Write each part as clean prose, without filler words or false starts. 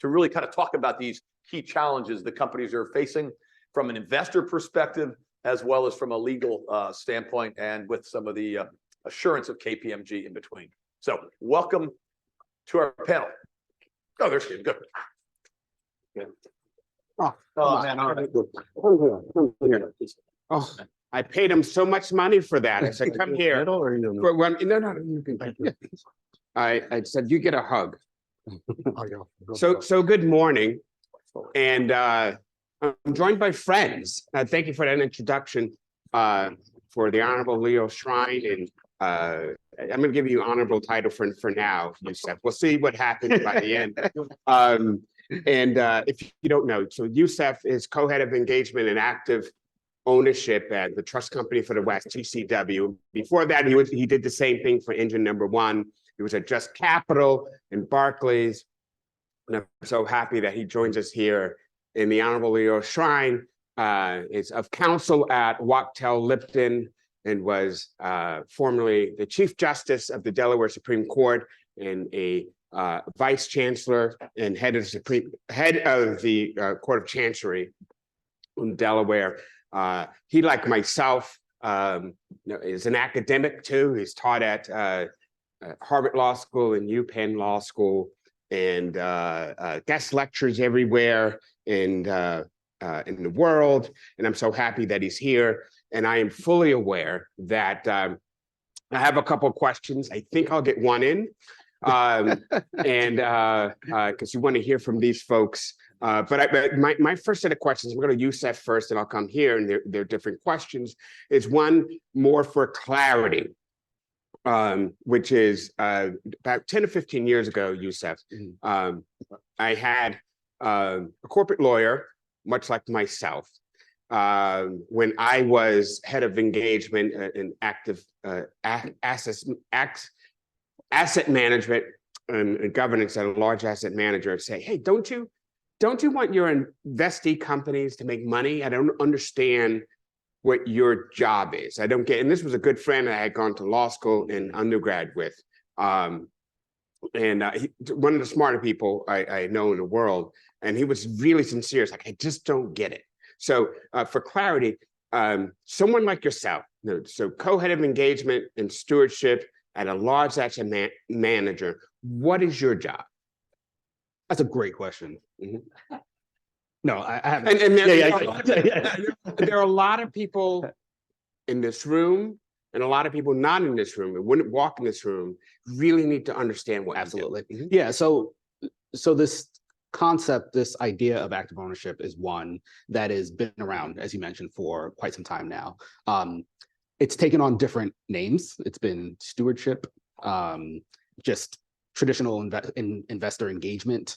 to really kind of talk about these key challenges that companies are facing from an investor perspective, as well as from a legal standpoint, and with some of the assurance of KPMG in between. So welcome to our panel. Oh, there's Steve. Good. Good. Oh, man. Oh, I paid him so much money for that. I said, come here. No, you can. I said, you get a hug. So good morning. And I'm joined by friends. Thank you for that introduction for the Honorable Leo Shrine. And I'm going to give you an honorable title for now, Youssef. We'll see what happens by the end. If you don't know, so Youssef is co-head of engagement and active ownership at the Trust Company for the West, TCW. Before that, he did the same thing for Engine Number One. He was at Just Capital and Barclays. And I'm so happy that he joins us here in the Honorable Leo Shrine. Is of counsel at Wachtell Lipton and was formerly the Chief Justice of the Delaware Supreme Court and a Vice Chancellor and head of the Court of Chancery in Delaware. He, like myself, is an academic too. He's taught at Harvard Law School and UPenn Law School, and guest lectures everywhere in the world. And I'm so happy that he's here. And I am fully aware that I have a couple of questions. I think I'll get one in, because you want to hear from these folks. But my first set of questions, I'm going to use that first, and I'll come here, and they're different questions, is one more for clarity, which is about 10 or 15 years ago, Youssef, I had a corporate lawyer, much like myself, when I was head of engagement and active asset management and governance at a large asset manager, say, hey, don't you want your investee companies to make money? I don't understand what your job is. I don't get, and this was a good friend I had gone to law school and undergrad with. One of the smarter people I know in the world, and he was really sincere. It's like, I just don't get it. So for clarity, someone like yourself, so co-head of engagement and stewardship at a large asset manager, what is your job? That's a great question. Mm-hmm. No, I haven't. There are a lot of people in this room and a lot of people not in this room and wouldn't walk in this room really need to understand what. Absolutely. Mm-hmm. Yeah. So this concept, this idea of active ownership is one that has been around, as you mentioned, for quite some time now. It's taken on different names. It's been stewardship, just traditional investor engagement,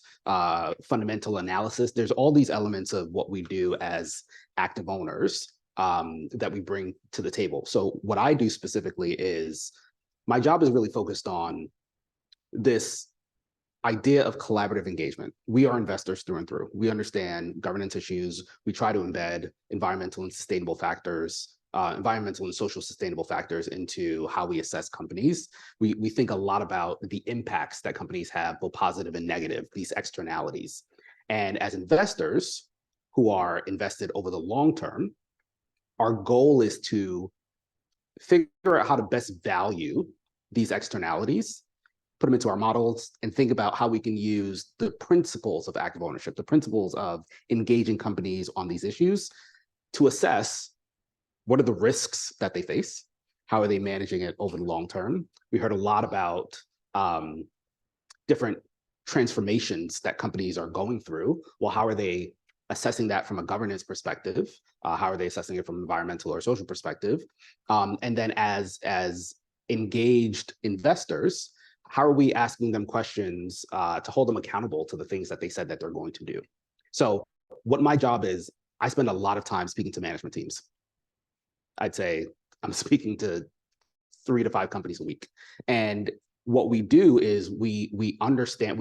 fundamental analysis. There's all these elements of what we do as active owners that we bring to the table. So what I do specifically is, my job is really focused on this idea of collaborative engagement. We are investors through and through. We understand governance issues. We try to embed environmental and sustainable factors, environmental and social sustainable factors into how we assess companies. We think a lot about the impacts that companies have, both positive and negative, these externalities. And as investors who are invested over the long term, our goal is to figure out how to best value these externalities, put them into our models, and think about how we can use the principles of active ownership, the principles of engaging companies on these issues, to assess what are the risks that they face, how are they managing it over the long term. We heard a lot about different transformations that companies are going through. Well, how are they assessing that from a governance perspective? How are they assessing it from an environmental or social perspective? And then as engaged investors, how are we asking them questions to hold them accountable to the things that they said that they're going to do? So what my job is, I spend a lot of time speaking to management teams. I'd say I'm speaking to 3 to 5 companies a week. And what we do is we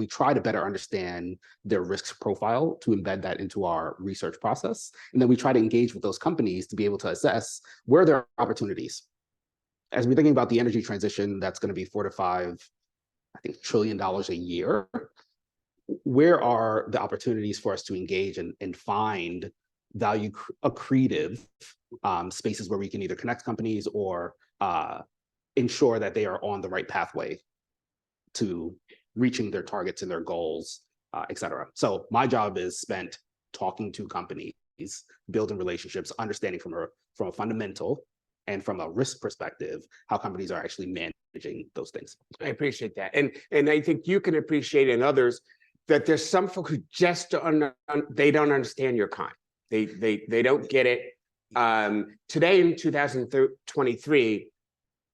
try to better understand their risk profile, to embed that into our research process. And then we try to engage with those companies to be able to assess where there are opportunities. As we're thinking about the energy transition, that's going to be $4 to $5, I think, $1 trillion a year. where are the opportunities for us to engage and find value accretive spaces where we can either connect companies or ensure that they are on the right pathway to reaching their targets and their goals, et cetera. So my job is spent talking to companies, building relationships, understanding from a fundamental and from a risk perspective, how companies are actually managing those things. I appreciate that. And I think you can appreciate in others that there's some folk who just they don't understand your kind. They don't get it. Today in 2023,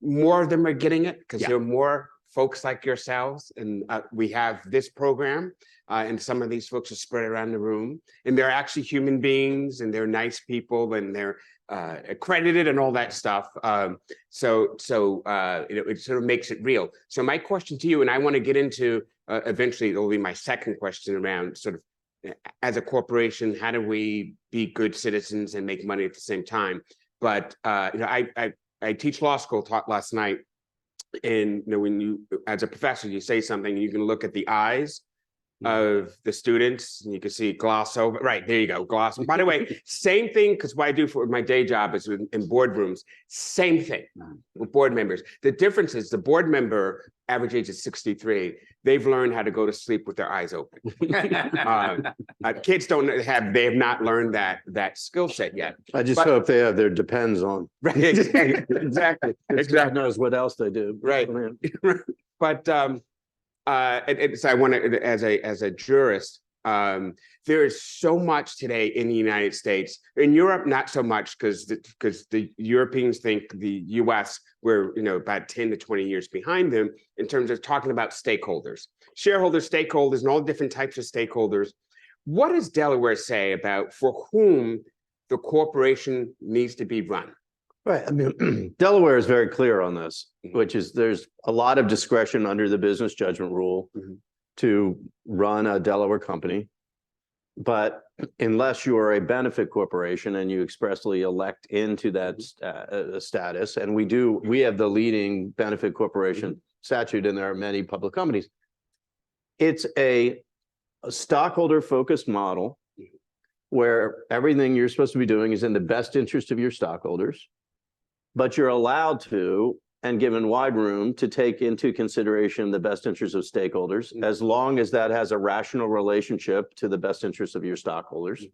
more of them are getting it because there are more folks like yourselves, and we have this program, and some of these folks are spread around the room, and they're actually human beings, and they're nice people, and they're accredited and all that stuff. So it sort of makes it real. So my question to you, and I want to get into eventually, it'll be my second question around sort of as a corporation, how do we be good citizens and make money at the same time? But I teach law school, taught last night. And when you, as a professor, you say something, you can look at the eyes of the students, and you can see gloss over. Right, there you go, gloss. By the way, same thing, because what I do for my day job is in boardrooms. Same thing with board members. The difference is the board member, average age is 63. They've learned how to go to sleep with their eyes open. Kids they have not learned that skill set yet. I just hope they have their depends on. Right, exactly. God knows what else they do. Right. But so I want to, as a jurist, there is so much today in the United States. In Europe, not so much, because the Europeans think the U.S. we're about 10 to 20 years behind them in terms of talking about stakeholders, shareholders, stakeholders, and all different types of stakeholders. What does Delaware say about for whom the corporation needs to be run? Right. I mean, Delaware is very clear on this, which is there's a lot of discretion under the business judgment rule to run a Delaware company. But unless you are a benefit corporation and you expressly elect into that status, and we have the leading benefit corporation statute, and there are many public companies. It's a stockholder focused model where everything you're supposed to be doing is in the best interest of your stockholders. But you're allowed to, and given wide room, to take into consideration the best interests of stakeholders, as long as that has a rational relationship to the best interests of your stockholders.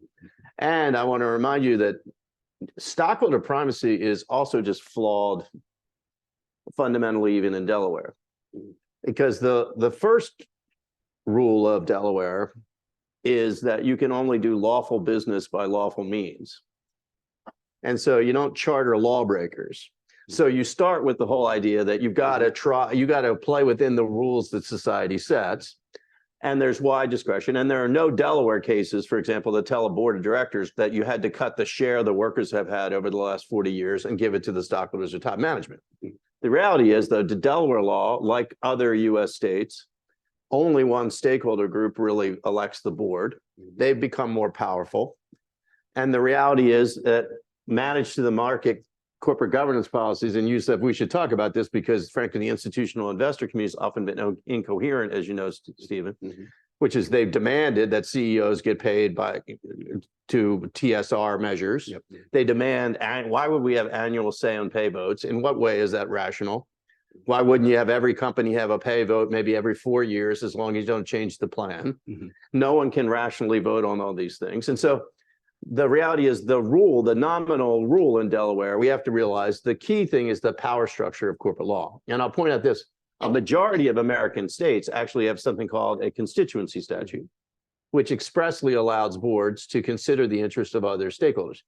And I want to remind you that stockholder primacy is also just flawed fundamentally, even in Delaware. Because the first rule of Delaware is that you can only do lawful business by lawful means. And so you don't charter lawbreakers. So you start with the whole idea that you got to play within the rules that society sets, and there's wide discretion. And there are no Delaware cases, for example, that tell a board of directors that you had to cut the share the workers have had over the last 40 years and give it to the stockholders or top management. The reality is, though, the Delaware law, like other U.S. states, only one stakeholder group really elects the board. They've become more powerful. And the reality is that managed to the market corporate governance policies, and Yusuf, we should talk about this because frankly, the institutional investor community has often been incoherent, as you know, Stephen, which is they've demanded that CEOs get paid to TSR measures. They demand, and why would we have annual say on pay votes? In what way is that rational? Why wouldn't you have every company have a pay vote maybe every 4 years, as long as you don't change the plan? No one can rationally vote on all these things. And so the reality is the nominal rule in Delaware, we have to realize the key thing is the power structure of corporate law. And I'll point out this, a majority of American states actually have something called a constituency statute, which expressly allows boards to consider the interest of other stakeholders.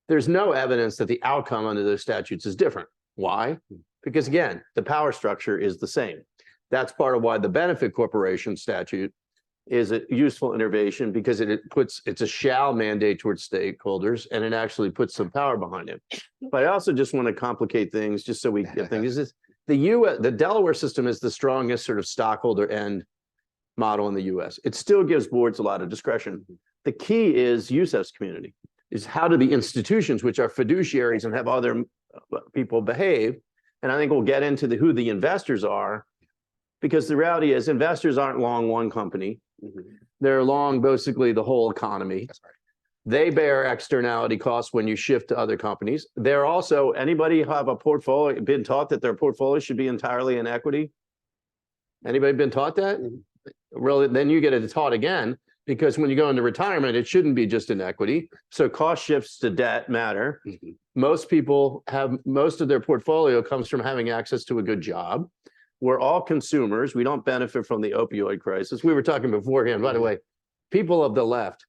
There's no evidence that the outcome under those statutes is different. Why? Because again, the power structure is the same. That's part of why the benefit corporation statute is a useful innovation, because it's a shall mandate towards stakeholders, and it actually puts some power behind it. But I also just want to complicate things just so we get things. The Delaware system is the strongest sort of stockholder end model in the US. It still gives boards a lot of discretion. The key is Yusuf's community, is how do the institutions, which are fiduciaries and have other people behave. And I think we'll get into who the investors are, because the reality is investors aren't long one company. They're long basically the whole economy. That's right. They bear externality costs when you shift to other companies. They're also, anybody have a portfolio, been taught that their portfolio should be entirely in equity? Anybody been taught that? Well, then you get it taught again, because when you go into retirement, it shouldn't be just in equity. So cost shifts to debt matter. Most people have, most of their portfolio comes from having access to a good job. We're all consumers. We don't benefit from the opioid crisis. We were talking beforehand, by the way, people of the left,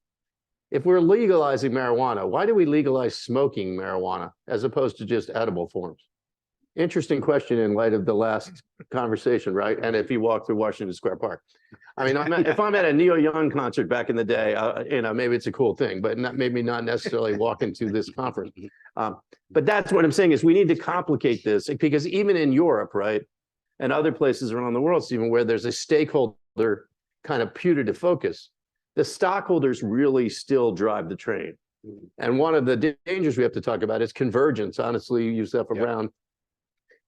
if we're legalizing marijuana, why do we legalize smoking marijuana as opposed to just edible forms? Interesting question in light of the last conversation, right? And if you walk through Washington Square Park. I mean, if I'm at a Neil Young concert back in the day, you know, maybe it's a cool thing, but maybe not necessarily walk into this conference. But that's what I'm saying is we need to complicate this, because even in Europe, right, and other places around the world, Stephen, where there's a stakeholder kind of putative focus, the stockholders really still drive the train. And one of the dangers we have to talk about is convergence. Honestly, you use that around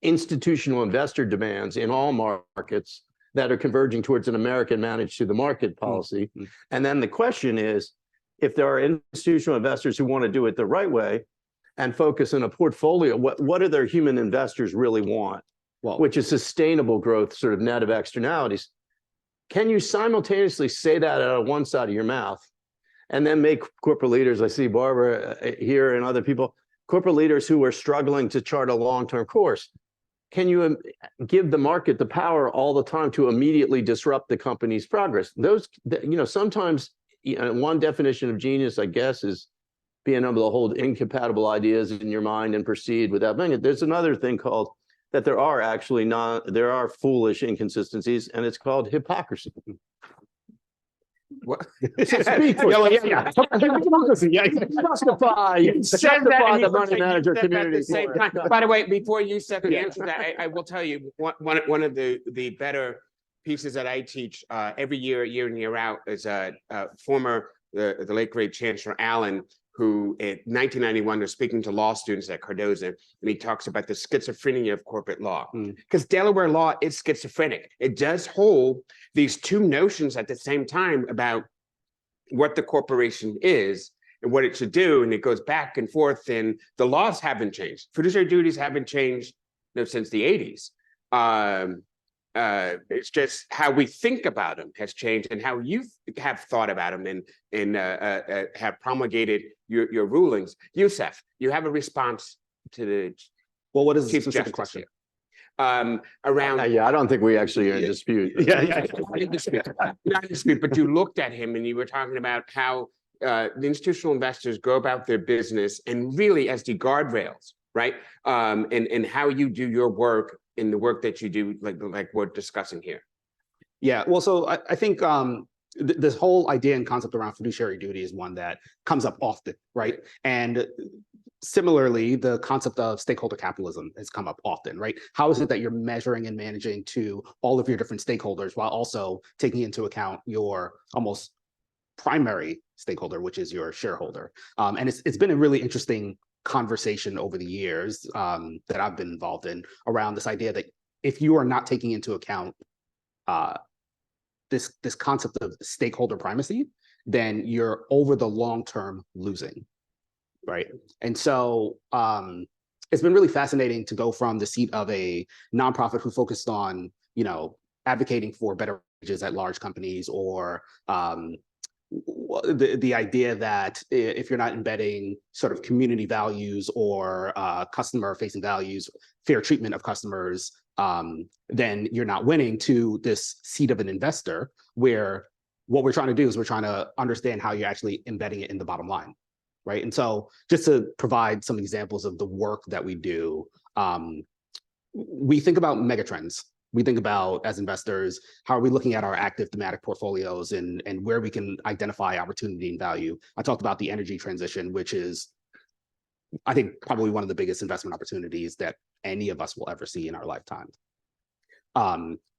institutional investor demands in all markets that are converging towards an American managed to the market policy. And then the question is, if there are institutional investors who want to do it the right way and focus on a portfolio, what do their human investors really want? Well, which is sustainable growth, sort of net of externalities. Can you simultaneously say that out of one side of your mouth and then make corporate leaders, I see Barbara here and other people, corporate leaders who are struggling to chart a long-term course, can you give the market the power all the time to immediately disrupt the company's progress? Those, you know, sometimes one definition of genius, I guess, is being able to hold incompatible ideas in your mind and proceed without being it. There's another thing called that there are actually there are foolish inconsistencies, and it's called hypocrisy. What? Justify the money manager community. By the way, before you step in answer that, I will tell you one of the better pieces that I teach every year in, year out is former the late great Chancellor Allen, who in 1991 was speaking to law students at Cardozo, and he talks about the schizophrenia of corporate law. Because Delaware law is schizophrenic. It does hold these two notions at the same time about what the corporation is and what it should do, and it goes back and forth, and the laws haven't changed. Fiduciary duties haven't changed, you know, since the 80s. It's just how we think about them has changed, and how you have thought about them and have promulgated your rulings. Youssef, you have a response to the what is the Chief specific Justice question? Here. Around Yeah, I don't think we actually are in dispute. not in dispute, but you looked at him and you were talking about how the institutional investors go about their business and really as the guardrails, right? And how you do your work in the work that you do, like we're discussing here. Yeah, well, so I think this whole idea and concept around fiduciary duty is one that comes up often, right? And similarly, the concept of stakeholder capitalism has come up often, right? How is it that you're measuring and managing to all of your different stakeholders while also taking into account your almost primary stakeholder, which is your shareholder? And it's been a really interesting conversation over the years that I've been involved in around this idea that if you are not taking into account this concept of stakeholder primacy, then you're over the long term losing, right? And so it's been really fascinating to go from the seat of a nonprofit who focused on, you know, advocating for better wages at large companies, or the idea that if you're not embedding sort of community values or customer facing values, fair treatment of customers, then you're not winning, to this seat of an investor, where what we're trying to do is we're trying to understand how you're actually embedding it in the bottom line, right? And so just to provide some examples of the work that we do, we think about megatrends. We think about, as investors, how are we looking at our active thematic portfolios and where we can identify opportunity and value. I talked about the energy transition, which is, I think, probably one of the biggest investment opportunities that any of us will ever see in our lifetime.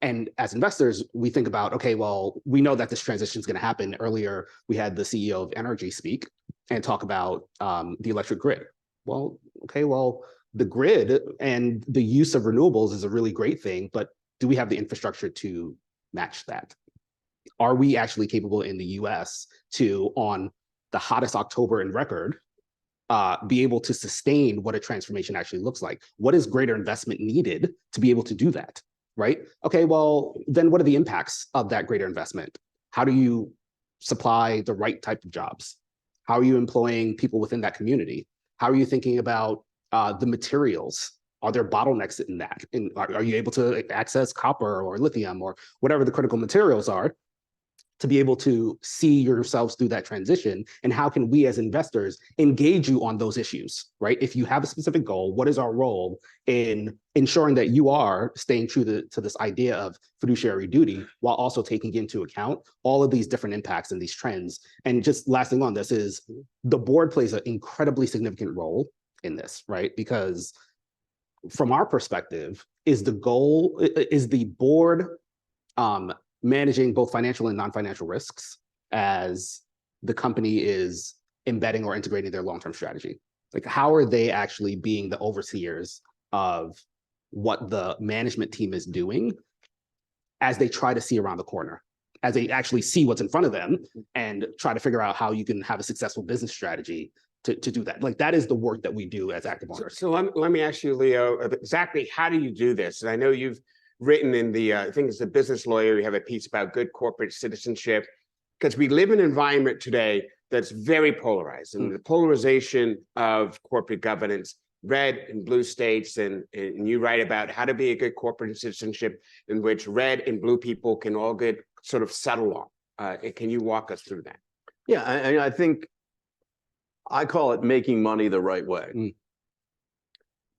And as investors, we think about, okay, well, we know that this transition is going to happen. Earlier, we had the CEO of Energy speak and talk about the electric grid. Well, okay, well, the grid and the use of renewables is a really great thing, but do we have the infrastructure to match that, Are we actually capable in the US to, on the hottest October in record, be able to sustain what a transformation actually looks like? What is greater investment needed to be able to do that, right? Okay, well, then what are the impacts of that greater investment? How do you supply the right type of jobs? How are you employing people within that community? How are you thinking about the materials? Are there bottlenecks in that? And are you able to access copper or lithium or whatever the critical materials are to be able to see yourselves through that transition? And how can we as investors engage you on those issues, right? If you have a specific goal, what is our role in ensuring that you are staying true to this idea of fiduciary duty while also taking into account all of these different impacts and these trends? And just last thing on this is the board plays an incredibly significant role in this, right? Because from our perspective, is the board managing both financial and non-financial risks as the company is embedding or integrating their long-term strategy? Like, how are they actually being the overseers of what the management team is doing as they try to see around the corner, as they actually see what's in front of them and try to figure out how you can have a successful business strategy to do that? Like, that is the work that we do as active owners. So let me ask you, Leo, exactly how do you do this? And I know you've written in the, I think it's the Business Lawyer, you have a piece about good corporate citizenship, because we live in an environment today that's very polarized, and the polarization of corporate governance, red and blue states, and you write about how to be a good corporate citizenship in which red and blue people can all get sort of settle on. Can you walk us through that? Yeah, I think I call it making money the right way.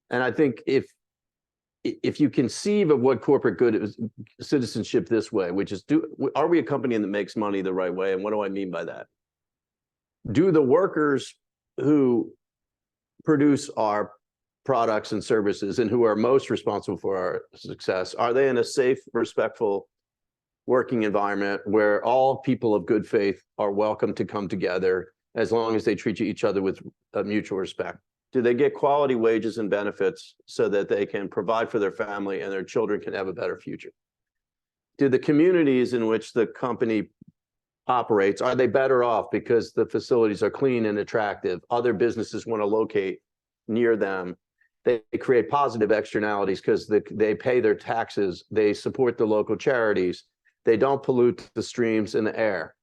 And I think if you conceive of what corporate good is, citizenship this way, which is, are we a company that makes money the right way? And what do I mean by that? Do the workers who produce our products and services and who are most responsible for our success, are they in a safe, respectful working environment where all people of good faith are welcome to come together as long as they treat each other with mutual respect? Do they get quality wages and benefits so that they can provide for their family and their children can have a better future? Do the communities in which the company operates, are they better off because the facilities are clean and attractive? Other businesses want to locate near them. They create positive externalities because they pay their taxes. They support the local charities. They don't pollute the streams and the air.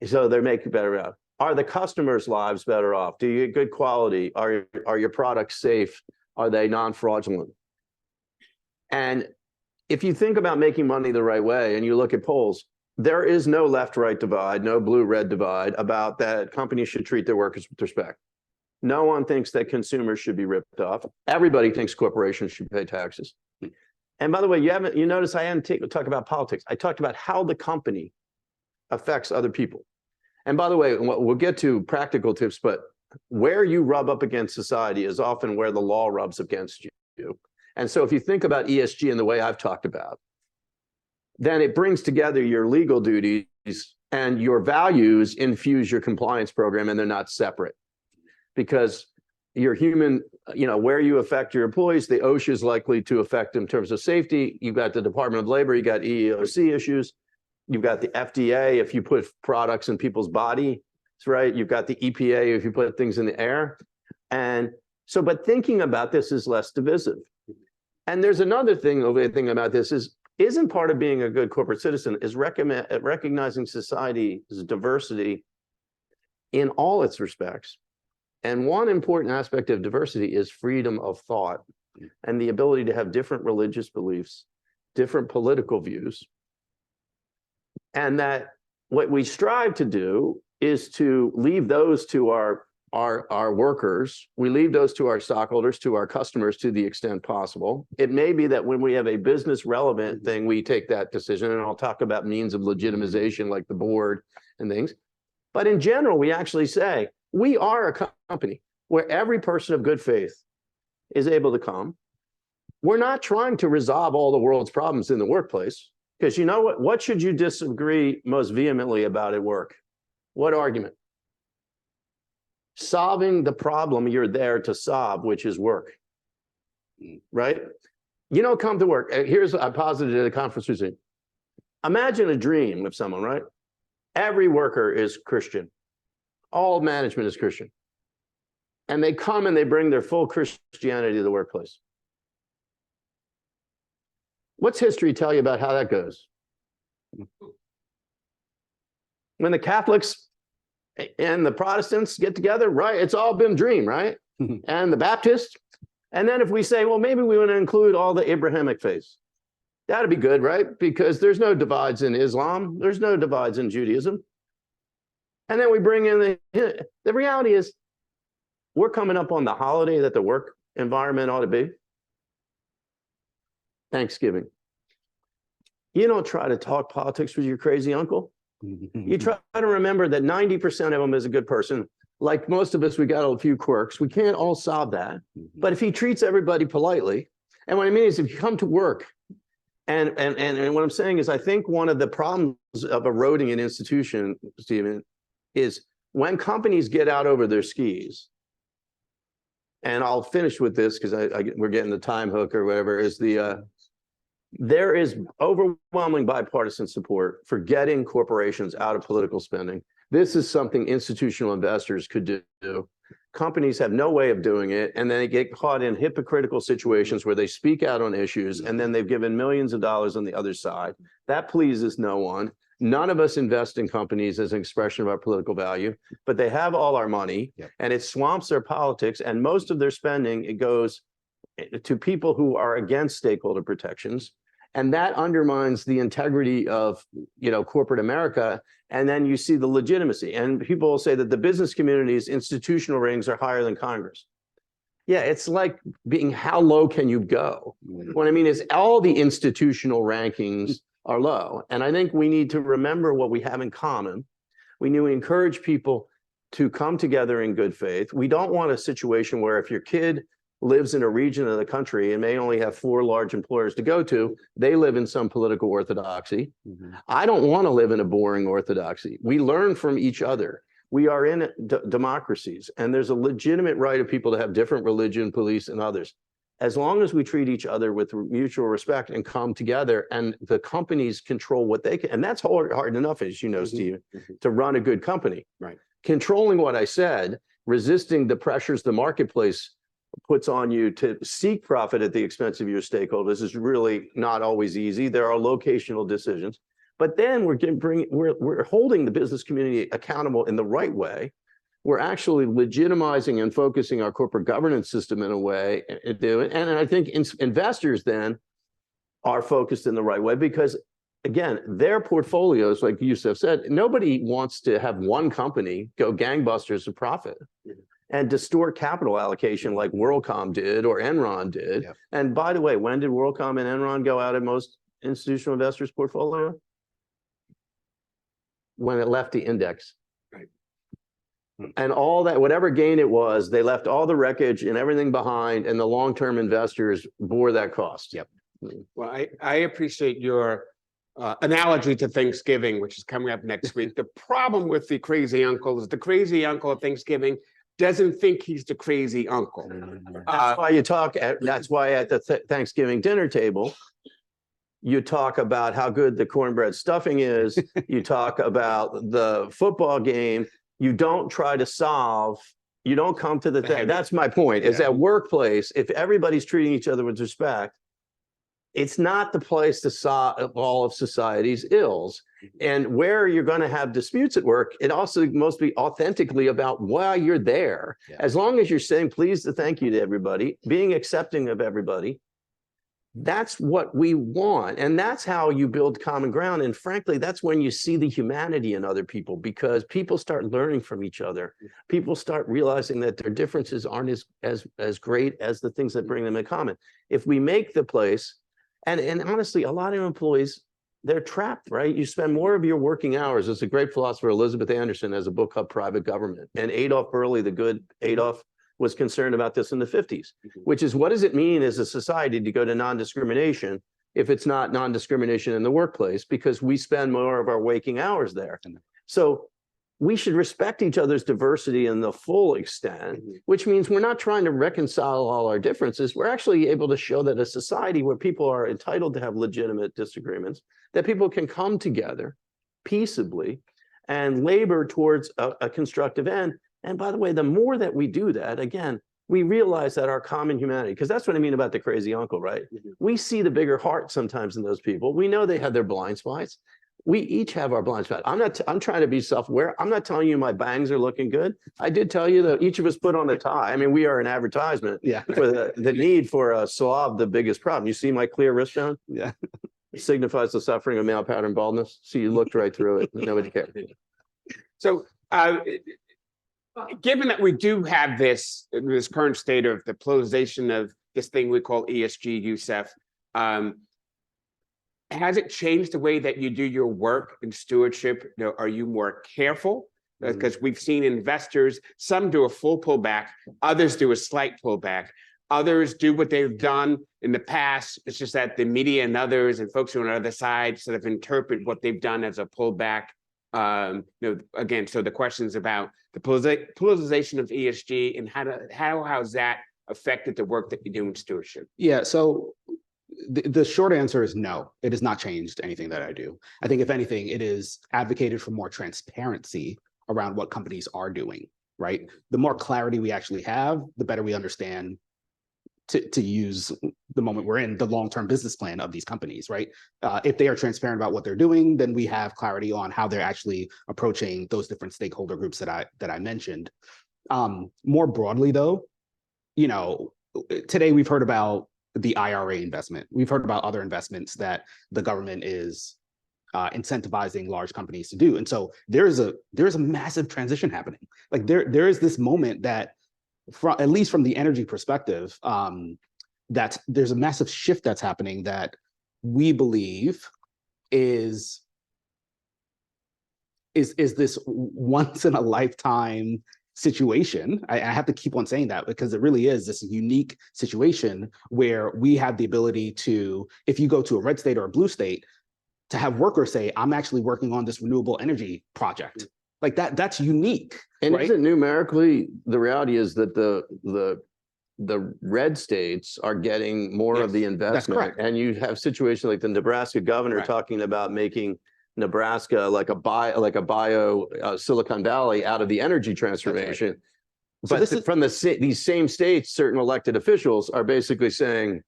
So they're making better out. Are the customers' lives better off? Do you get good quality? Are your products safe? Are they non-fraudulent? And if you think about making money the right way and you look at polls, there is no left-right divide, no blue-red divide about that companies should treat their workers with respect. No one thinks that consumers should be ripped off. Everybody thinks corporations should pay taxes. And by the way, you notice I didn't talk about politics. I talked about how the company affects other people. And by the way, we'll get to practical tips, but where you rub up against society is often where the law rubs against you. And so if you think about ESG in the way I've talked about, then it brings together your legal duties and your values infuse your compliance program, and they're not separate. Because your human, where you affect your employees, the OSHA is likely to affect in terms of safety. You've got the Department of Labor, you got EEOC issues. You've got the FDA if you put products in people's body, right? You've got the EPA if you put things in the air. And so, but thinking about this is less divisive. And there's another thing about this isn't part of being a good corporate citizen is recognizing society's diversity in all its respects. And one important aspect of diversity is freedom of thought and the ability to have different religious beliefs, different political views. And that what we strive to do is to leave those to our workers. We leave those to our stockholders, to our customers to the extent possible. It may be that when we have a business relevant thing, we take that decision, and I'll talk about means of legitimization like the board and things. But in general, we actually say, we are a company where every person of good faith is able to come. We're not trying to resolve all the world's problems in the workplace. Because you know what should you disagree most vehemently about at work? What argument? Solving the problem you're there to solve, which is work, right? You don't come to work. I posited at a conference recently. Imagine a dream of someone, right? Every worker is Christian. All management is Christian. And they come and they bring their full Christianity to the workplace. What's history tell you about how that goes? When the Catholics and the Protestants get together, right? It's all been dream, right? And the Baptists. And then if we say, well, maybe we want to include all the Abrahamic faiths, that'd be good, right? Because there's no divides in Islam. There's no divides in Judaism. And then we bring in the reality is we're coming up on the holiday that the work environment ought to be. Thanksgiving. You don't try to talk politics with your crazy uncle. You try to remember that 90% of him is a good person. Like most of us, we got a few quirks. We can't all solve that. But if he treats everybody politely, and what I mean is if you come to work, and what I'm saying is I think one of the problems of eroding an institution, Stephen, is when companies get out over their skis, and I'll finish with this because we're getting the time hook or whatever, is there is overwhelming bipartisan support for getting corporations out of political spending. This is something institutional investors could do. Companies have no way of doing it, and then they get caught in hypocritical situations where they speak out on issues, and then they've given millions of dollars on the other side. That pleases no one. None of us invest in companies as an expression of our political value, but they have all our money, and it swamps their politics, and most of their spending, it goes to people who are against stakeholder protections. And that undermines the integrity of, corporate America. And then you see the legitimacy. And people will say that the business community's institutional ratings are higher than Congress. Yeah, it's like being, how low can you go? What I mean is all the institutional rankings are low. And I think we need to remember what we have in common. We need to encourage people to come together in good faith. We don't want a situation where if your kid lives in a region of the country and may only have 4 large employers to go to, they live in some political orthodoxy. I don't want to live in a boring orthodoxy. We learn from each other. We are in democracies, and there's a legitimate right of people to have different religion, beliefs, and others. As long as we treat each other with mutual respect and come together, and the companies control what they can, and that's hard enough, as you know, Stephen, to run a good company. Right. Controlling what I said, resisting the pressures the marketplace puts on you to seek profit at the expense of your stakeholders is really not always easy. There are locational decisions, but then we're holding the business community accountable in the right way. We're actually legitimizing and focusing our corporate governance system in a way, and I think investors then are focused in the right way because, again, their portfolios, like Yusuf said, nobody wants to have one company go gangbusters of profit and distort capital allocation like WorldCom did or Enron did. And by the way, when did WorldCom and Enron go out of most institutional investors' portfolio? When it left the index. Right. And all that, whatever gain it was, they left all the wreckage and everything behind, and the long-term investors bore that cost. Well, I appreciate your analogy to Thanksgiving, which is coming up next week. The problem with the crazy uncle is the crazy uncle at Thanksgiving doesn't think he's the crazy uncle. That's why at the Thanksgiving dinner table, you talk about how good the cornbread stuffing is. You talk about the football game. You don't try to solve. You don't come to the thing. That's my point, is that workplace, if everybody's treating each other with respect, it's not the place to solve all of society's ills. And where you're going to have disputes at work, it also must be authentically about why you're there. As long as you're saying please to thank you to everybody, being accepting of everybody, that's what we want. And that's how you build common ground. And frankly, that's when you see the humanity in other people, because people start learning from each other. People start realizing that their differences aren't as great as the things that bring them in common. If we make the place, and honestly, a lot of employees, they're trapped, right? You spend more of your working hours. It's a great philosopher, Elizabeth Anderson, has a book called Private Government. And Adolf Berle, the good Adolf, was concerned about this in the 50s, which is, what does it mean as a society to go to non-discrimination if it's not non-discrimination in the workplace? Because we spend more of our waking hours there. So we should respect each other's diversity in the full extent, which means we're not trying to reconcile all our differences. We're actually able to show that a society where people are entitled to have legitimate disagreements, that people can come together peaceably and labor towards a constructive end. And by the way, the more that we do that, again, we realize that our common humanity, because that's what I mean about the crazy uncle, right? We see the bigger heart sometimes in those people. We know they have their blind spots. We each have our blind spot. I'm trying to be self-aware. I'm not telling you my bangs are looking good. I did tell you that each of us put on a tie. I mean, we are an advertisement for the need for solve the biggest problem. You see my clear wristband? Yeah. It signifies the suffering of male pattern baldness. So you looked right through it. Nobody cared. So, given that we do have this current state of the polarization of this thing we call ESG, Youssef, has it changed the way that you do your work in stewardship? You know, are you more careful? Because we've seen investors, some do a full pullback, others do a slight pullback. Others do what they've done in the past. It's just that the media and others and folks on the other side sort of interpret what they've done as a pullback. You know, again, so the questions about the politicization of ESG and how has that affected the work that you do in stewardship? Yeah, so the short answer is no, it has not changed anything that I do. I think if anything, it is advocated for more transparency around what companies are doing, right? The more clarity we actually have, the better we understand to use the moment we're in, the long-term business plan of these companies, right? If they are transparent about what they're doing, then we have clarity on how they're actually approaching those different stakeholder groups that I mentioned. More broadly though, you know, today we've heard about the IRA investment. We've heard about other investments that the government is incentivizing large companies to do. And so there's a massive transition happening. Like there is this moment that, at least from the energy perspective, that there's a massive shift that's happening that we believe is this once in a lifetime situation. I have to keep on saying that because it really is this unique situation where we have the ability to, if you go to a red state or a blue state, to have workers say, I'm actually working on this renewable energy project. Like that's unique. And right? isn't numerically, the reality is that the red states are getting more of the investment. correct. And you have situations like the Nebraska governor talking about making Nebraska like a bio Silicon Valley out of the energy transformation. Right. So But this is from these same states, certain elected officials are basically saying,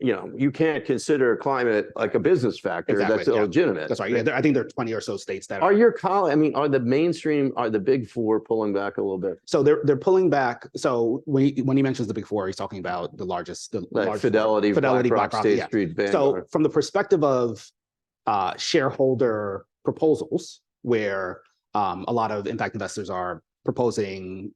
you know, you can't consider climate like a business factor. Exactly, That's yeah. illegitimate. That's right. Yeah, I think there are 20 or so states that Are your colleagues, I mean, are the mainstream, are the big four pulling back a little bit? So they're pulling back. So when he mentions the big four, he's talking about the largest, Like Fidelity, BlackRock, State Street, Vanguard. So from the perspective of shareholder proposals, where a lot of impact investors are proposing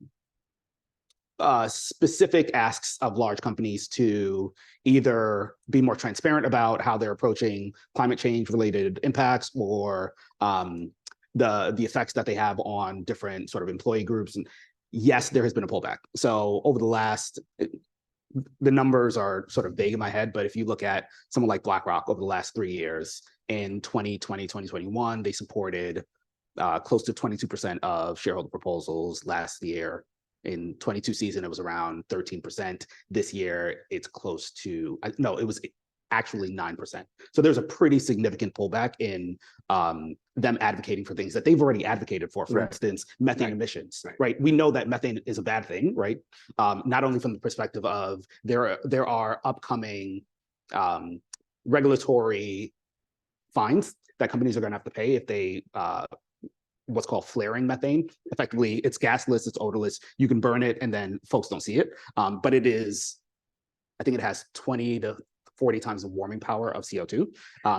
specific asks of large companies to either be more transparent about how they're approaching climate change related impacts or the effects that they have on different sort of employee groups. And yes, there has been a pullback. So over the numbers are sort of vague in my head, but if you look at someone like BlackRock over the last 3 years, in 2020, 2021, they supported close to 22% of shareholder proposals. Last year, in 22 season, it was around 13%. This year, it's close to, no, it was actually 9%. So there's a pretty significant pullback in them advocating for things that they've already advocated for instance, methane emissions, right? We know that methane is a bad thing, right? Not only from the perspective of there are upcoming regulatory fines that companies are gonna have to pay if they what's called flaring methane. Effectively, it's gasless, it's odorless. You can burn it and then folks don't see it. But it is, I think it has 20 to 40 times the warming power of CO2.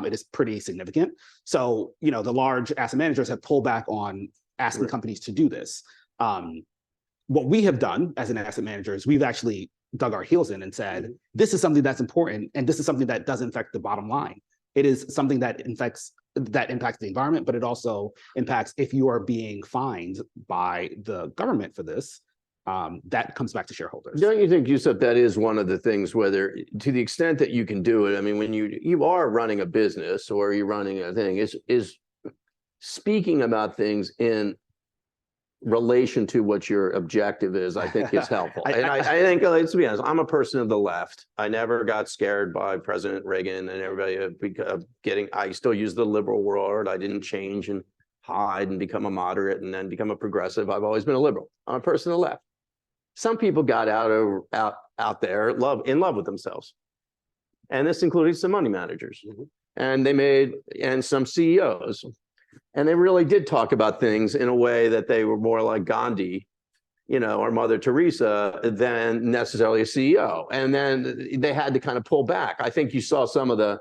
It is pretty significant. So, you know, the large asset managers have pulled back on asking companies to do this. What we have done as an asset manager is we've actually dug our heels in and said, this is something that's important and this is something that does affect the bottom line. It is something that impacts the environment, but it also impacts if you are being fined by the government for this, that comes back to shareholders. Don't you think, Youssef, that is one of the things, whether to the extent that you can do it, I mean, when you are running a business or you're running a thing, is speaking about things in relation to what your objective is, I think is helpful. And I think, let's be honest, I'm a person of the left. I never got scared by President Reagan and everybody I still use the liberal word. I didn't change and hide and become a moderate and then become a progressive. I've always been a liberal. I'm a person of the left. Some people got out there in love with themselves. And this included some money managers. And some CEOs. And they really did talk about things in a way that they were more like Gandhi, or Mother Teresa than necessarily a CEO. And then they had to kind of pull back. I think you saw some of the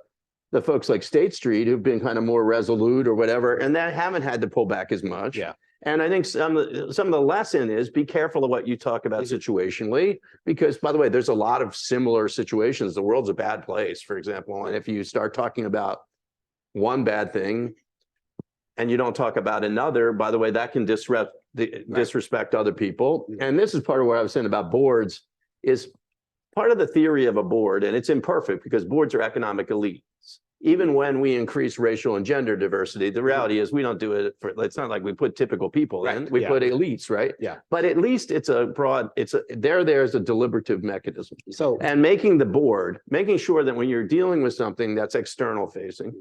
folks like State Street who've been kind of more resolute or whatever, and that haven't had to pull back as much. Yeah. And I think some of the lesson is be careful of what you talk about situationally, because by the way, there's a lot of similar situations. The world's a bad place, for example. And if you start talking about one bad thing and you don't talk about another, by the way, that can disrespect other people. And this is part of what I was saying about boards is part of the theory of a board, and it's imperfect because boards are economic elites. Even when we increase racial and gender diversity, the reality is we don't do it it's not like we put typical people in, we put elites, right? Yeah. But at least there's a deliberative mechanism. So, And making sure that when you're dealing with something that's external facing,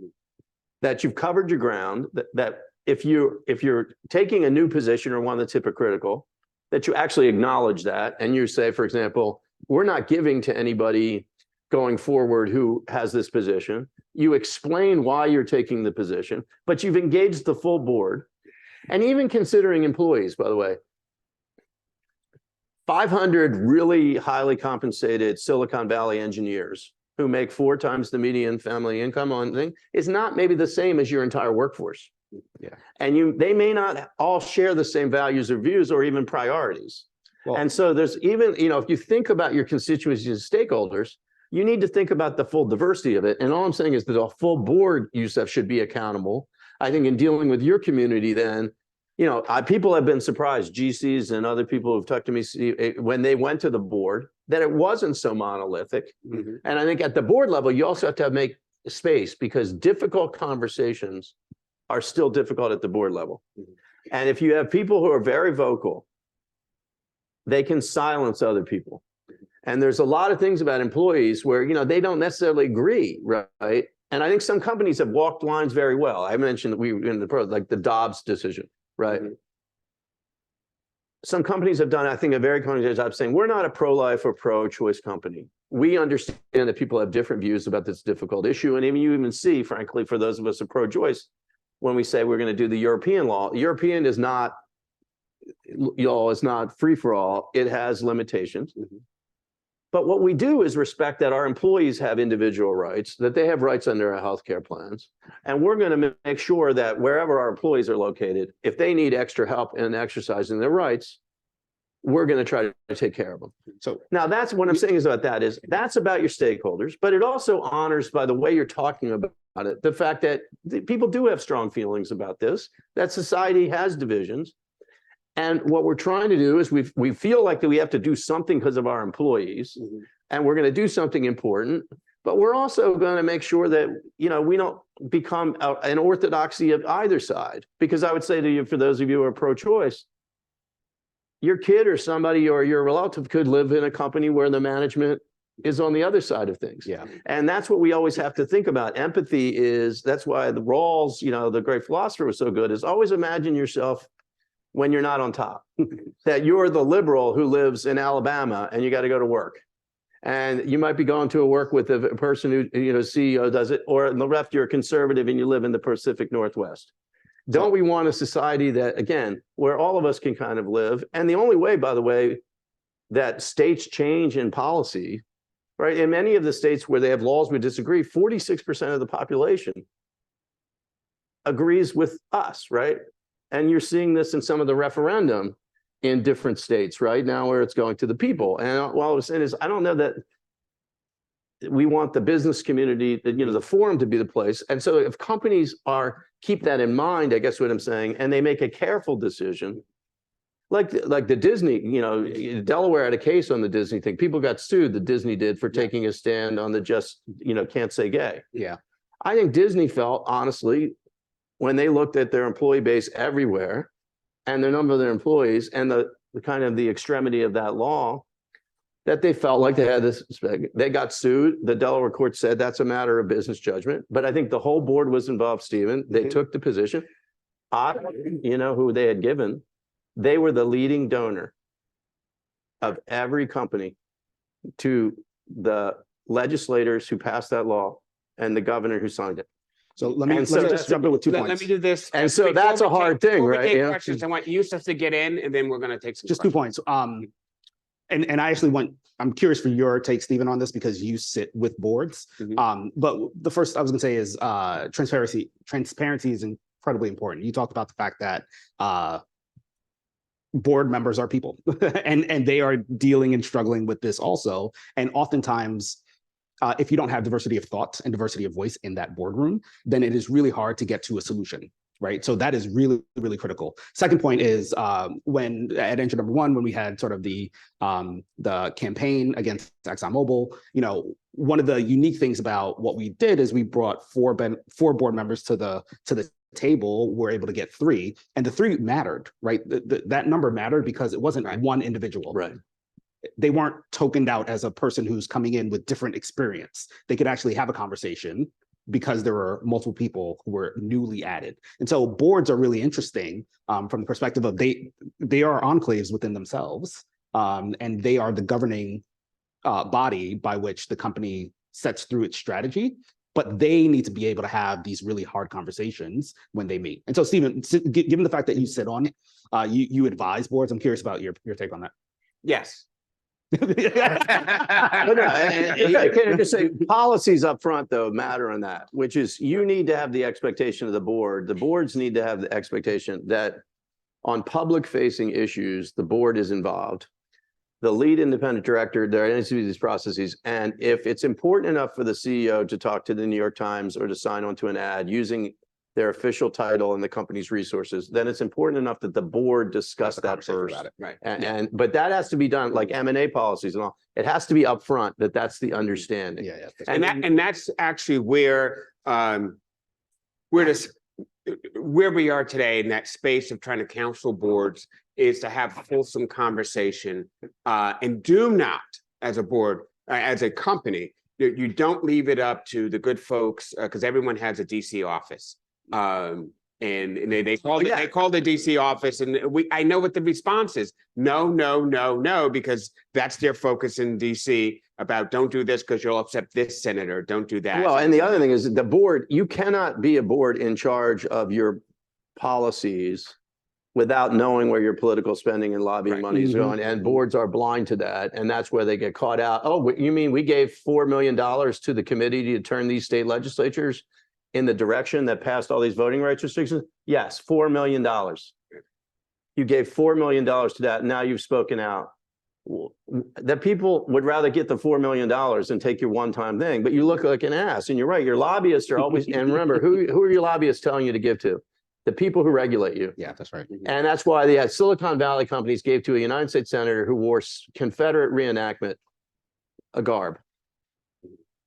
that you've covered your ground, that if you're taking a new position or one that's hypocritical, that you actually acknowledge that. And you say, for example, we're not giving to anybody going forward who has this position. You explain why you're taking the position, but you've engaged the full board. And even considering employees, by the way, 500 really highly compensated Silicon Valley engineers who make 4 times the median family income on thing is not maybe the same as your entire workforce. Yeah. And they may not all share the same values or views or even priorities. Well, and so there's even, if you think about your constituencies and stakeholders, you need to think about the full diversity of it. And all I'm saying is that a full board, Yusuf, should be accountable. I think in dealing with your community then, people have been surprised, GCs and other people who've talked to me when they went to the board, that it wasn't so monolithic. And I think at the board level, you also have to make space because difficult conversations are still difficult at the board level. And if you have people who are very vocal, they can silence other people. And there's a lot of things about employees where, they don't necessarily agree, right? And I think some companies have walked lines very well. I mentioned like the Dobbs decision, right? Some companies have done, I think, a very good job saying, we're not a pro-life or pro-choice company. We understand that people have different views about this difficult issue. And you even see, frankly, for those of us who are pro-choice, when we say we're going to do the European law, European is not, it's not free for all. It has limitations. But what we do is respect that our employees have individual rights, that they have rights under our healthcare plans. And we're going to make sure that wherever our employees are located, if they need extra help in exercising their rights, we're going to try to take care of them. So now that's what I'm saying is that's about your stakeholders, but it also honors, by the way you're talking about it, the fact that people do have strong feelings about this, that society has divisions. And what we're trying to do is we feel like that we have to do something because of our employees, and we're going to do something important, but we're also going to make sure that, we don't become an orthodoxy of either side. Because I would say to you, for those of you who are pro-choice, your kid or somebody or your relative could live in a company where the management is on the other side of things. Yeah. And that's what we always have to think about. Empathy that's why the Rawls, the great philosopher, was so good, is always imagine yourself when you're not on top, that you're the liberal who lives in Alabama and you got to go to work. And you might be going to work with a person who, CEO does it, or on the left, you're a conservative and you live in the Pacific Northwest. Don't we want a society that, again, where all of us can kind of live? And the only way, by the way, that states change in policy, right? In many of the states where they have laws we disagree, 46% of the population agrees with us, right? And you're seeing this in some of the referendum in different states right now where it's going to the people. And what I was saying is, I don't know that we want the business community, the forum to be the place. And so if companies keep that in mind, I guess what I'm saying, and they make a careful decision, like the Disney, Delaware had a case on the Disney thing. People got sued, the Disney did, for taking a stand on the can't say gay. Yeah. I think Disney felt, honestly, when they looked at their employee base everywhere, and the number of their employees and the kind of the extremity of that law, that they felt like they had this, they got sued. The Delaware court said that's a matter of business judgment. But I think the whole board was involved, Stephen. They took the position. You know who they had given. They were the leading donor of every company to the legislators who passed that law and the governor who signed it. So let me so just jump in with 2 Let points. me do this. And so Before that's we a hard thing, before we right? take Yeah. questions, I want Yusuf to get in, and then we're going to take some Just 2 questions. points. And I actually I'm curious for your take, Stephen, on this because you sit with boards. But the first I was gonna say is transparency is incredibly important. You talked about the fact that board members are people and they are dealing and struggling with this also. And oftentimes, if you don't have diversity of thought and diversity of voice in that boardroom, then it is really hard to get to a solution. Right. So that is really, really critical. Second point is when at Engine Number One, when we had sort of the campaign against ExxonMobil, you know, one of the unique things about what we did is we brought four board members to the table. We're able to get 3, and the 3 mattered, right? That number mattered because it wasn't one individual. Right. They weren't tokened out as a person who's coming in with different experience. They could actually have a conversation because there were multiple people who were newly added. And so boards are really interesting from the perspective of they are enclaves within themselves, and they are the governing body by which the company sets through its strategy, but they need to be able to have these really hard conversations when they meet. And so, Stephen, given the fact that you sit on, you advise boards, I'm curious about your take on that. Yes. Can I just say policies up front though matter on that, which is you need to have the expectation of the board. The boards need to have the expectation that on public facing issues, the board is involved. The lead independent director, there needs to be these processes. And if it's important enough for the CEO to talk to the New York Times or to sign onto an ad using their official title and the company's resources, then it's important enough that the board discuss that first. Right. But that has to be done like M&A policies and all. It has to be upfront that that's the understanding. Yeah. And that's actually where we are today in that space of trying to counsel boards is to have fulsome conversation and do not, as a board, as a company, you don't leave it up to the good folks because everyone has a DC office. And they call the DC office, and I know what the response is. No, because that's their focus in DC about don't do this because you'll upset this senator. Don't do that. Well, and the other thing is the board, you cannot be a board in charge of your policies without knowing where your political spending and lobbying money is going. And boards are blind to that. And that's where they get caught out. Oh, you mean we gave $4 million to the committee to turn these state legislatures in the direction that passed all these voting rights restrictions? Yes, $4 million. You gave $4 million to that. Now you've spoken out. That people would rather get the $4 million than take your one-time thing, but you look like an ass. And you're right, your lobbyists are always, and remember, who are your lobbyists telling you to give to? The people who regulate you. Yeah, that's right. And that's why the Silicon Valley companies gave to a United States senator who wore Confederate reenactment a garb.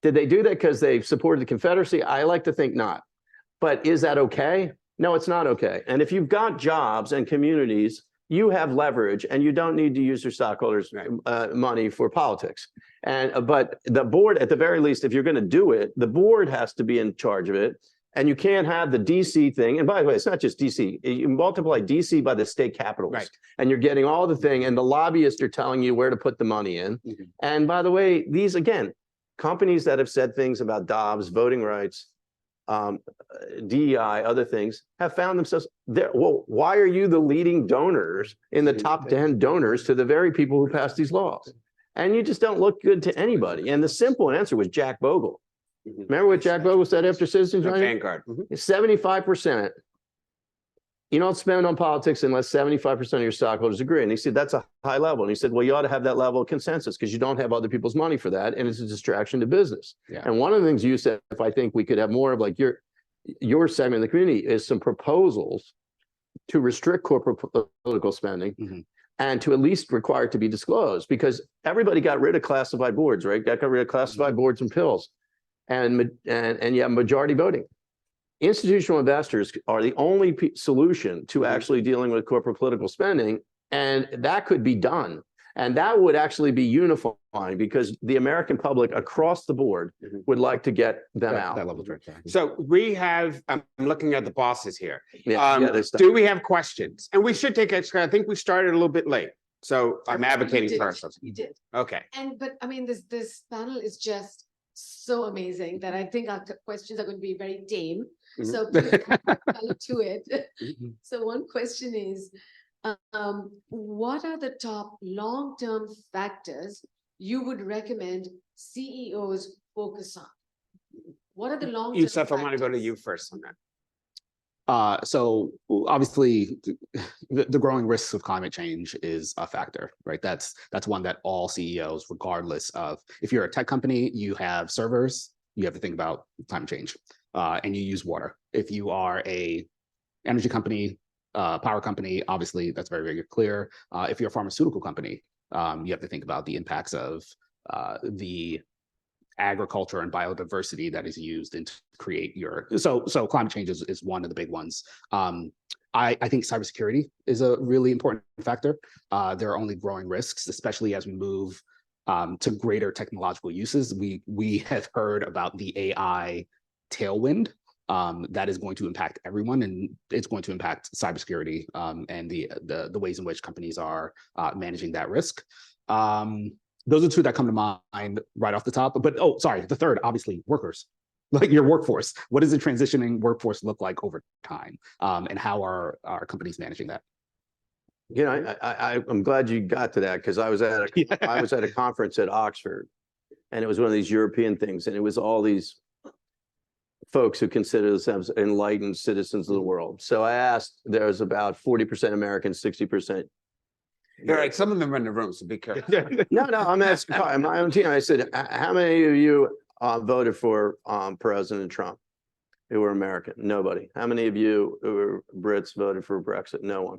Did they do that because they supported the Confederacy? I like to think not. But is that okay? No, it's not okay. And if you've got jobs and communities, you have leverage and you don't need to use your stockholders' money for politics. But the board, at the very least, if you're going to do it, the board has to be in charge of it. And you can't have the DC thing. And by the way, it's not just DC. You multiply DC by the state capitals. Right. And you're getting all the thing. And the lobbyists are telling you where to put the money in. And by the way, these, again, companies that have said things about Dobbs, voting rights, DEI, other things, have found themselves there. Well, why are you the leading donors in the top 10 donors to the very people who passed these laws? And you just don't look good to anybody. And the simple answer was Jack Bogle. Remember what Jack Bogle said after Citizens United? Vanguard. 75%. You don't spend on politics unless 75% of your stockholders agree. And he said, that's a high level. And he said, well, you ought to have that level of consensus because you don't have other people's money for that. And it's a distraction to business. Yeah. And one of the things you said, if I think we could have more of like your segment of the community is some proposals to restrict corporate political spending and to at least require it to be disclosed because everybody got rid of classified boards, right? Got rid of classified boards and pills. And you have majority voting. institutional investors are the only solution to actually dealing with corporate political spending, and that could be done. And that would actually be unifying because the American public across the board would like to get them out. That level of transparency. So we have, I'm looking at the bosses here. There's stuff. Do we have questions? And we should take it, I think we started a little bit late. So I'm advocating for ourselves. You did. Okay. But I mean, this panel is just so amazing that I think our questions are going to be very tame. So please follow to it. So one question is, what are the top long-term factors you would recommend CEOs focus on? What are the long-term Youssef, I want to go to factors? you first on that. So obviously, the growing risks of climate change is a factor, right? That's one that all CEOs, regardless of if you're a tech company, you have servers, you have to think about climate change, and you use water. If you are a energy company, power company, obviously that's very, very clear. If you're a pharmaceutical company, you have to think about the impacts of the agriculture and biodiversity that is used to create your, so climate change is one of the big ones. I think cybersecurity is a really important factor. There are only growing risks, especially as we move to greater technological uses. We have heard about the AI tailwind that is going to impact everyone, and it's going to impact cybersecurity and the ways in which companies are managing that risk. Those are two that come to mind right off the top. But the third, obviously, workers, like your workforce. What does the transitioning workforce look like over time, and how are companies managing that? You know, I'm glad you got to that because I was at a conference at Oxford, and it was one of these European things, and it was all these folks who consider themselves enlightened citizens of the world. So I asked, there's about 40% Americans, 60%. All right, some of them are in the room, so be careful. No, I'm asking my own team. I said, how many of you voted for President Trump who were American? Nobody. How many of you who were Brits voted for Brexit? No one.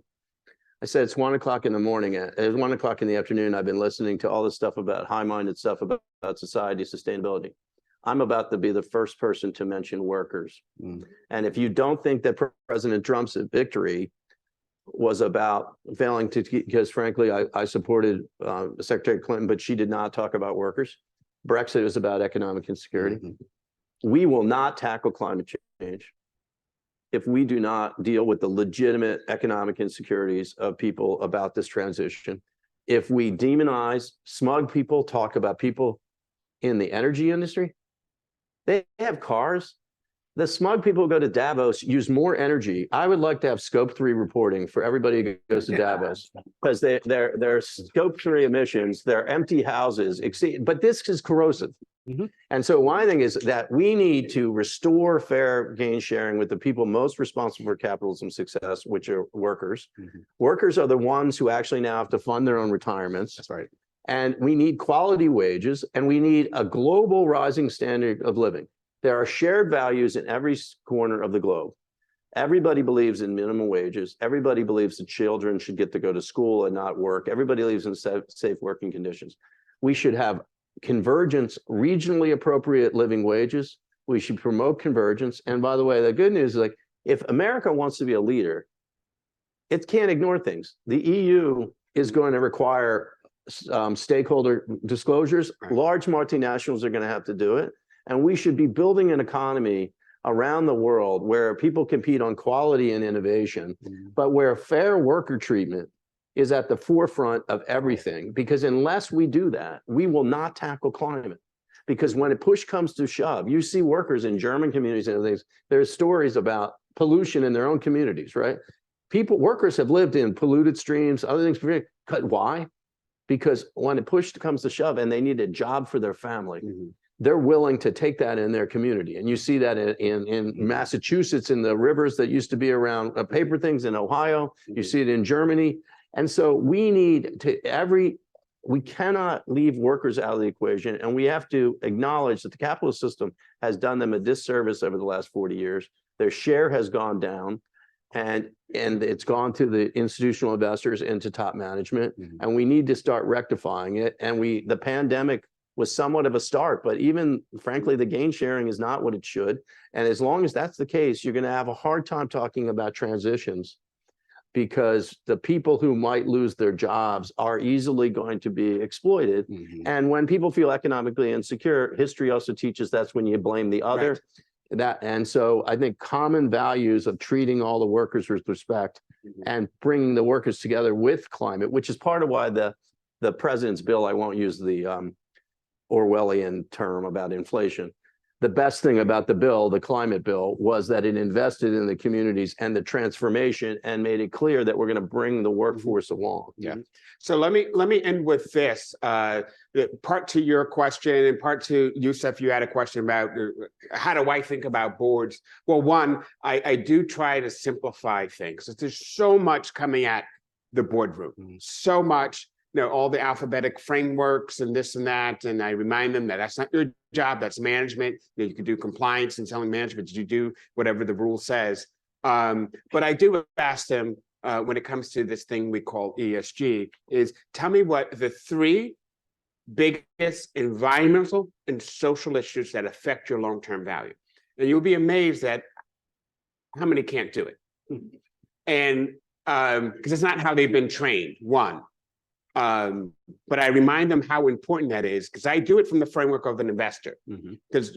I said, it's 1 o'clock in the morning. It's 1 o'clock in the afternoon. I've been listening to all this stuff about high-minded stuff about society, sustainability. I'm about to be the first person to mention workers. And if you don't think that President Trump's victory was about failing to, because frankly, I supported Secretary Clinton, but she did not talk about workers. Brexit is about economic insecurity. We will not tackle climate change if we do not deal with the legitimate economic insecurities of people about this transition. If we demonize, smug people, talk about people in the energy industry, they have cars. The smug people who go to Davos use more energy. I would like to have scope 3 reporting for everybody who goes to Davos, because their scope 3 emissions, their empty houses exceed, but this is corrosive. And so one thing is that we need to restore fair gain sharing with the people most responsible for capitalism success, which are workers. Workers are the ones who actually now have to fund their own retirements. That's right. And we need quality wages, and we need a global rising standard of living. There are shared values in every corner of the globe. Everybody believes in minimum wages. Everybody believes that children should get to go to school and not work. Everybody believes in safe working conditions. We should have convergence, regionally appropriate living wages. We should promote convergence. And by the way, the good news is, like, if America wants to be a leader, it can't ignore things. The EU is going to require stakeholder disclosures. Large multinationals are going to have to do it. And we should be building an economy around the world where people compete on quality and innovation, but where fair worker treatment is at the forefront of everything. Because unless we do that, we will not tackle climate. Because when a push comes to shove, you see workers in German communities and things, there's stories about pollution in their own communities, right? Workers have lived in polluted streams, other things. But why? Because when a push comes to shove and they need a job for their family, they're willing to take that in their community. And you see that in Massachusetts, in the rivers that used to be around paper things, in Ohio. You see it in Germany. And so we need to we cannot leave workers out of the equation. And we have to acknowledge that the capitalist system has done them a disservice over the last 40 years. Their share has gone down, and it's gone to the institutional investors and to top management. And we need to start rectifying it. And the pandemic was somewhat of a start, but even frankly, the gain sharing is not what it should. And as long as that's the case, you're going to have a hard time talking about transitions, because the people who might lose their jobs are easily going to be exploited. And when people feel economically insecure, history also teaches that's when you blame the other. And so I think common values of treating all the workers with respect and bringing the workers together with climate, which is part of why the president's bill, I won't use the Orwellian term about inflation. The best thing about the bill, the climate bill, was that it invested in the communities and the transformation and made it clear that we're going to bring the workforce along. Yeah. So let me end with this. Part to your question and part to Youssef, you had a question about how do I think about boards? Well, one, I do try to simplify things. There's so much coming at the boardroom, so much. All the alphabetic frameworks and this and that. And I remind them that that's not your job, that's management. You can do compliance and telling management you do whatever the rule says. But I do ask them when it comes to this thing we call ESG is tell me what the 3 biggest environmental and social issues that affect your long-term value. And you'll be amazed at how many can't do it. And because it's not how they've been trained, one. But I remind them how important that is, because I do it from the framework of an investor. Because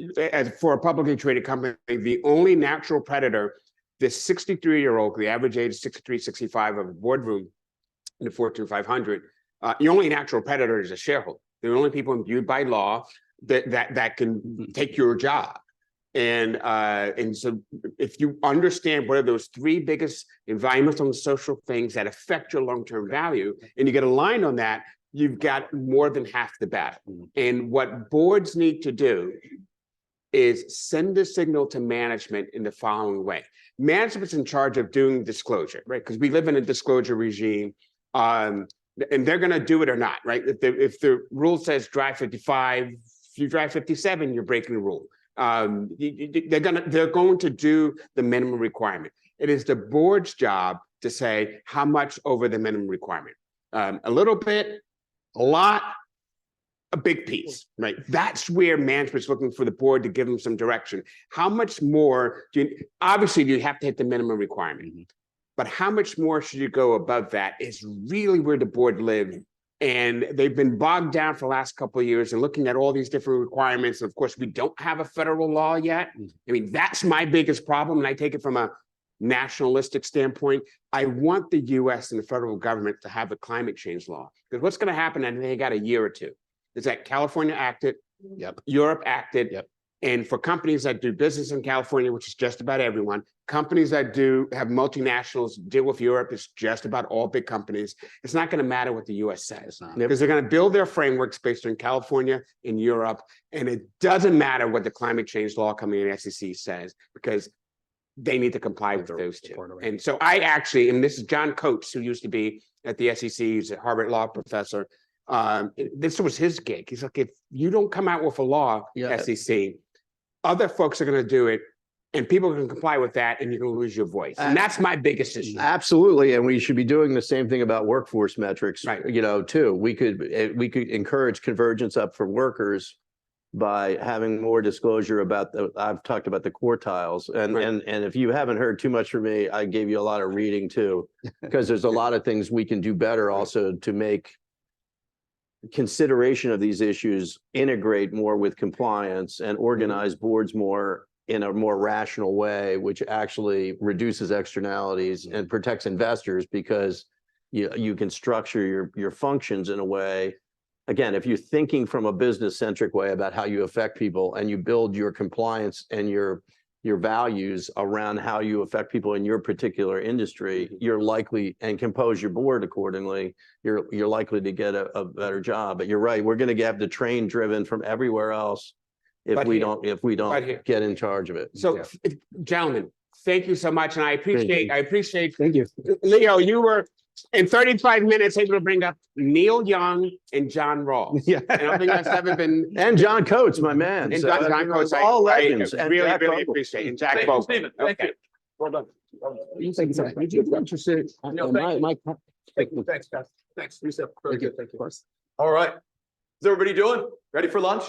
for a publicly traded company, the only natural predator, this 63-year-old, the average age is 63, 65 of a boardroom in the Fortune 500, the only natural predator is a shareholder. They're the only people imbued by law that can take your job. And so if you understand what are those 3 biggest environmental and social things that affect your long-term value, and you get aligned on that, you've got more than half the battle. And what boards need to do is send a signal to management in the following way. Management's in charge of doing disclosure, right? Because we live in a disclosure regime, and they're going to do it or not, right? If the rule says drive 55, if you drive 57, you're breaking the rule. They're going to do the minimum requirement. It is the board's job to say how much over the minimum requirement. A little bit, a lot, a big piece, right? That's where management's looking for the board to give them some direction. How much more obviously you have to hit the minimum requirement, but how much more should you go above that is really where the board lives. And they've been bogged down for the last couple of years and looking at all these different requirements. And of course, we don't have a federal law yet. I mean, that's my biggest problem. And I take it from a nationalistic standpoint. I want the US and the federal government to have a climate change law. Because what's going to happen, and they got a year or 2, is that California acted, Europe acted, and for companies that do business in California, which is just about everyone, companies that have multinationals deal with Europe, is just about all big companies. It's not going to matter what the US says, because they're going to build their frameworks based on California and Europe. And it doesn't matter what the climate change law coming in the SEC says, because they need to comply with those 2. And so I actually, and this is John Coates, who used to be at the SEC, he's a Harvard law professor. This was his gig. He's like, if you don't come out with a law, SEC, other folks are going to do it, and people can comply with that, and you're going to lose your voice. And that's my biggest issue. Absolutely, and we should be doing the same thing about workforce metrics, right? Too. We could encourage convergence up for workers by having more disclosure about I've talked about the quartiles, and if you haven't heard too much from me, I gave you a lot of reading too, because there's a lot of things we can do better also to make consideration of these issues integrate more with compliance and organize boards more in a more rational way, which actually reduces externalities and protects investors, because you can structure your functions in a way. Again, if you're thinking from a business-centric way about how you affect people, and you build your compliance and your values around how you affect people in your particular industry, you're likely, and compose your board accordingly, you're likely to get a better job. But you're right, we're going to have the train driven from everywhere else if we don't get in charge of it. So, gentlemen, thank you so much, and I appreciate. Thank you. Leo, you were in 35 minutes able to bring up Neil Young and John Rawls. And I don't think that's ever been. And John Coates, my man. And John Coates, all legends. I really appreciate it. And Jack Bogle. Stephen, thank you. Well done. Thank you. Interested. No, thank you. Thanks, guys. Thanks. Youssef. Really good. Thank you. All right. everybody doing? Ready for lunch?